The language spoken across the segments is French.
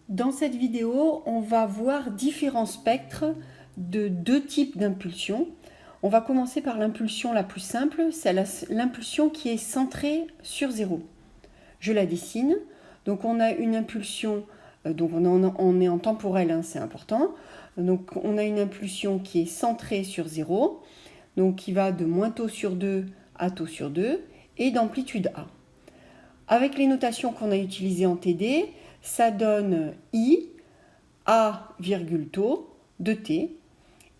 Dans cette vidéo, on va voir différents spectres de deux types d'impulsions. On va commencer par l'impulsion la plus simple, c'est l'impulsion qui est centrée sur 0. Je la dessine. Donc on a une impulsion, donc on est en temporel, hein, c'est important. Donc on a une impulsion qui est centrée sur 0, donc qui va de moins tau sur 2 à tau sur 2, et d'amplitude A. Avec les notations qu'on a utilisées en TD, ça donne I, A, tau de t.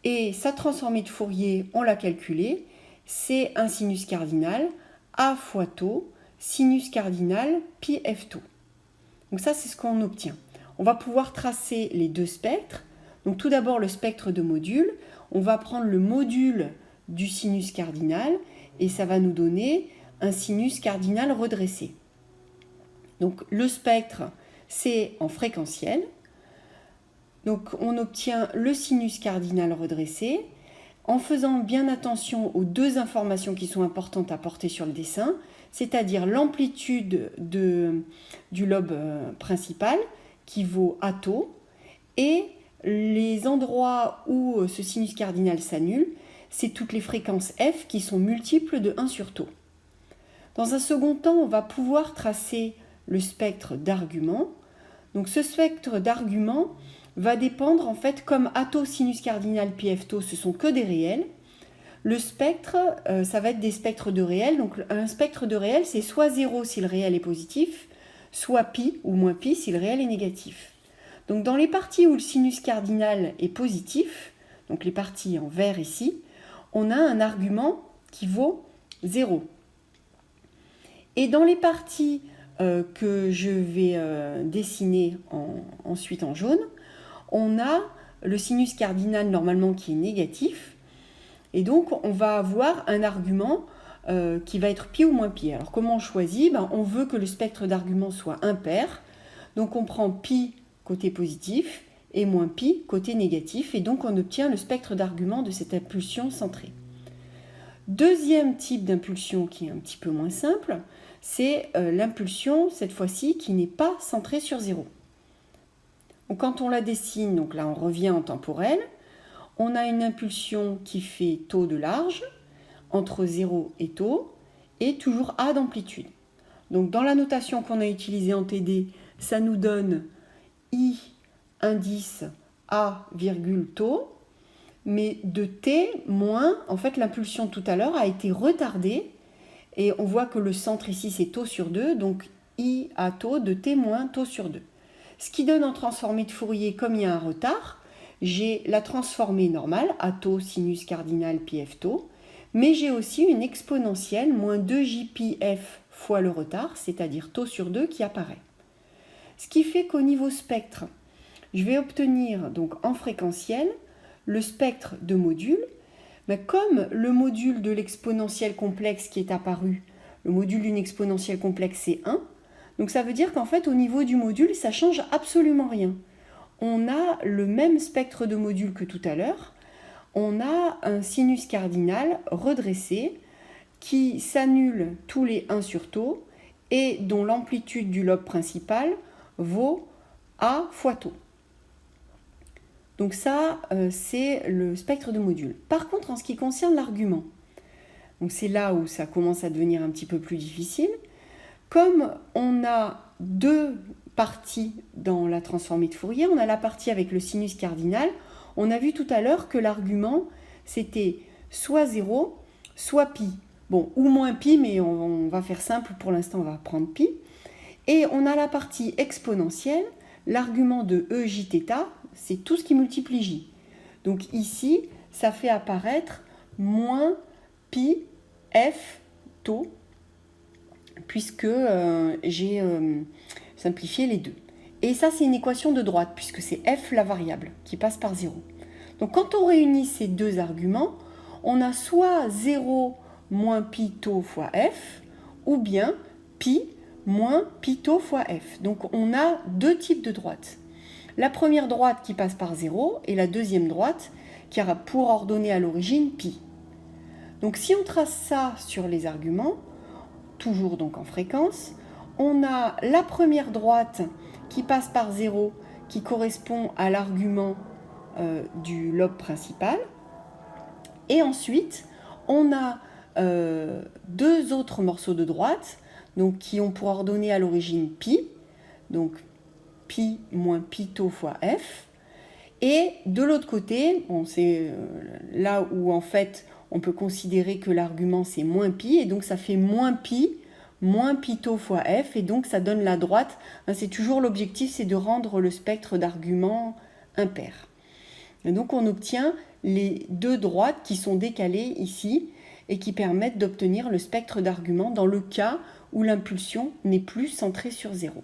Et sa transformée de Fourier, on l'a calculée, c'est un sinus cardinal, A fois tau, sinus cardinal, pi f tau. Donc ça, c'est ce qu'on obtient. On va pouvoir tracer les deux spectres. Donc tout d'abord, le spectre de module. On va prendre le module du sinus cardinal et ça va nous donner un sinus cardinal redressé. Donc le spectre, c'est en fréquentiel. Donc on obtient le sinus cardinal redressé en faisant bien attention aux deux informations qui sont importantes à porter sur le dessin, c'est-à-dire l'amplitude du lobe principal qui vaut A tau et les endroits où ce sinus cardinal s'annule, c'est toutes les fréquences F qui sont multiples de 1 sur tau. Dans un second temps, on va pouvoir tracer le spectre d'argument. Donc ce spectre d'argument va dépendre, en fait, comme A tau, sinus cardinal, pi f tau, ce sont que des réels. Le spectre, ça va être des spectres de réels. Donc un spectre de réels, c'est soit 0 si le réel est positif, soit pi ou moins pi si le réel est négatif. Donc dans les parties où le sinus cardinal est positif, donc les parties en vert ici, on a un argument qui vaut 0. Et dans les parties que je vais dessiner ensuite en jaune, on a le sinus cardinal normalement qui est négatif. Et donc, on va avoir un argument qui va être pi ou moins pi. Alors, comment on choisit ? On veut que le spectre d'argument soit impair. Donc, on prend pi côté positif et moins pi côté négatif. Et donc, on obtient le spectre d'argument de cette impulsion centrée. Deuxième type d'impulsion qui est un petit peu moins simple, c'est l'impulsion, cette fois-ci, qui n'est pas centrée sur 0. Donc, quand on la dessine, donc là on revient en temporel, on a une impulsion qui fait tau de large, entre 0 et tau, et toujours A d'amplitude. Donc dans la notation qu'on a utilisée en TD, ça nous donne I indice A tau, mais de t moins, en fait l'impulsion tout à l'heure a été retardée, et on voit que le centre ici c'est tau sur 2, donc I A tau de t moins tau sur 2. Ce qui donne en transformée de Fourier, comme il y a un retard, j'ai la transformée normale, A tau sinus cardinal pi f tau, mais j'ai aussi une exponentielle, moins 2j pi f fois le retard, c'est-à-dire tau sur 2 qui apparaît. Ce qui fait qu'au niveau spectre, je vais obtenir donc en fréquentiel le spectre de module, mais comme le module de l'exponentielle complexe qui est apparu, le module d'une exponentielle complexe c'est 1, donc ça veut dire qu'en fait au niveau du module ça change absolument rien. On a le même spectre de module que tout à l'heure, on a un sinus cardinal redressé qui s'annule tous les 1 sur tau et dont l'amplitude du lobe principal vaut A fois tau. Donc ça, c'est le spectre de module. Par contre, en ce qui concerne l'argument, donc c'est là où ça commence à devenir un petit peu plus difficile. Comme on a deux parties dans la transformée de Fourier, on a la partie avec le sinus cardinal. On a vu tout à l'heure que l'argument, c'était soit 0, soit pi. Bon, ou moins pi, mais on va faire simple, pour l'instant on va prendre pi. Et on a la partie exponentielle, l'argument de EJθ, c'est tout ce qui multiplie J. Donc ici, ça fait apparaître moins pi f tau, puisque j'ai simplifié les deux. Et ça, c'est une équation de droite, puisque c'est f la variable, qui passe par 0. Donc quand on réunit ces deux arguments, on a soit 0 moins pi tau fois f, ou bien pi moins pi tau fois f. Donc on a deux types de droites. La première droite qui passe par 0 et la deuxième droite qui a pour ordonnée à l'origine pi. Donc si on trace ça sur les arguments, toujours donc en fréquence, on a la première droite qui passe par 0 qui correspond à l'argument du lobe principal. Et ensuite, on a deux autres morceaux de droite, donc, qui ont pour ordonnée à l'origine pi, donc pi moins pi tau fois f. Et de l'autre côté, bon, c'est là où en fait on peut considérer que l'argument c'est moins pi, et donc ça fait moins pi tau fois f, et donc ça donne la droite. C'est toujours l'objectif, c'est de rendre le spectre d'argument impair. Et donc on obtient les deux droites qui sont décalées ici et qui permettent d'obtenir le spectre d'argument dans le cas où l'impulsion n'est plus centrée sur 0.